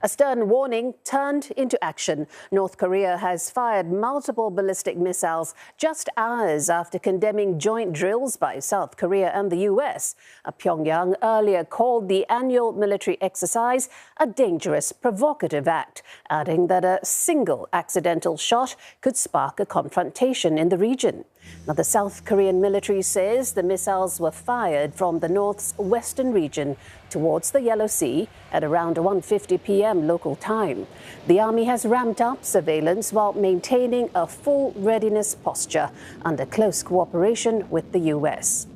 A stern warning turned into action. North Korea has fired multiple ballistic missiles just hours after condemning joint drills by South Korea and the US. Pyongyang earlier called the annual military exercise a dangerous, provocative act, adding that a single accidental shot could spark a confrontation in the region. Now, the South Korean military says the missiles were fired from the North's western region towards the Yellow Sea at around 1:50 p.m. local time. The army has ramped up surveillance while maintaining a full readiness posture under close cooperation with the U.S.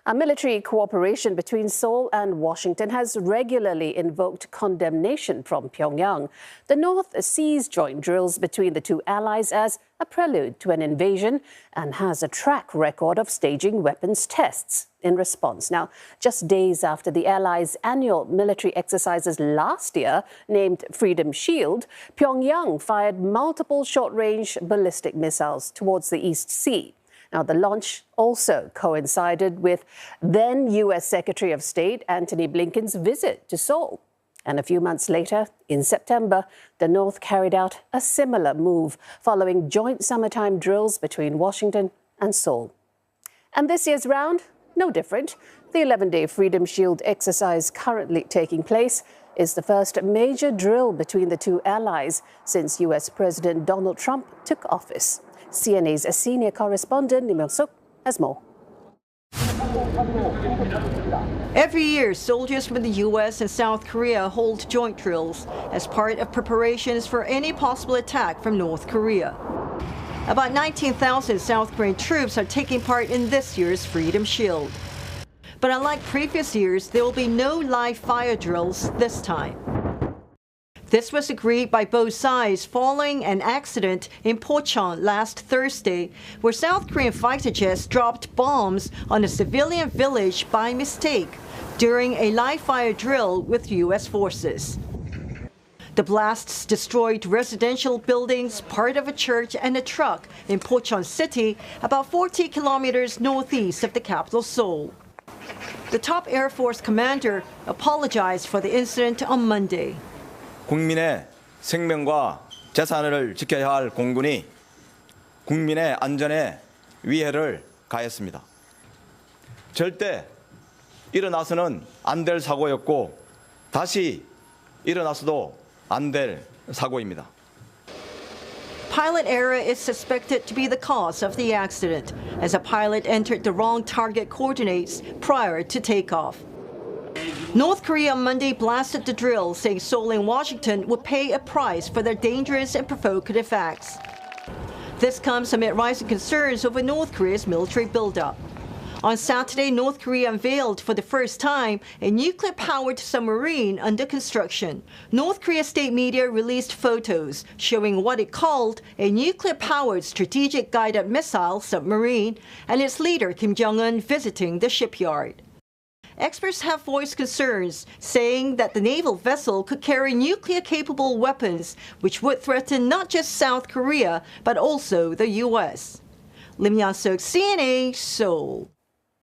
A military cooperation between Seoul and Washington has regularly invoked condemnation from Pyongyang. The North sees joint drills between the two allies as a prelude to an invasion and has a track record of staging weapons tests in response. Now, just days after the allies' annual military exercises last year, named Freedom Shield, Pyongyang fired multiple short-range ballistic missiles towards the East Sea. Now, the launch also coincided with then U.S. Secretary of State Antony Blinken's visit to Seoul. And a few months later, in September, the North carried out a similar move following joint summertime drills between Washington and Seoul. And this year's round, no different. The 11-day Freedom Shield exercise currently taking place is the first major drill between the two allies since U.S. President Donald Trump took office. CNA's senior correspondent Lim Yun Suk has more. Every year, soldiers from the U.S. and South Korea hold joint drills as part of preparations for any possible attack from North Korea. About 19,000 South Korean troops are taking part in this year's Freedom Shield. But unlike previous years, there will be no live fire drills this time. This was agreed by both sides following an accident in Pocheon last Thursday, where South Korean fighter jets dropped bombs on a civilian village by mistake during a live-fire drill with U.S. forces. The blasts destroyed residential buildings, part of a church, and a truck in Pocheon City, about 40 kilometers northeast of the capital Seoul. The top Air Force commander apologized for the incident on Monday. 국민의 생명과 재산을 지켜야 할 공군이 국민의 안전에 위해를 가했습니다. 절대 일어나서는 안 될 사고였고 다시 일어나서도 안 될 사고입니다. Pilot error is suspected to be the cause of the accident, as a pilot entered the wrong target coordinates prior to takeoff. North Korea on Monday blasted the drill, saying Seoul and Washington would pay a price for their dangerous and provocative acts. This comes amid rising concerns over North Korea's military buildup. On Saturday, North Korea unveiled for the first time a nuclear-powered submarine under construction. North Korea state media released photos showing what it called a nuclear-powered strategic guided missile submarine and its leader Kim Jong-un visiting the shipyard. Experts have voiced concerns, saying that the naval vessel could carry nuclear-capable weapons, which would threaten not just South Korea, but also the U.S. Lim Yun Suk, CNA, Seoul.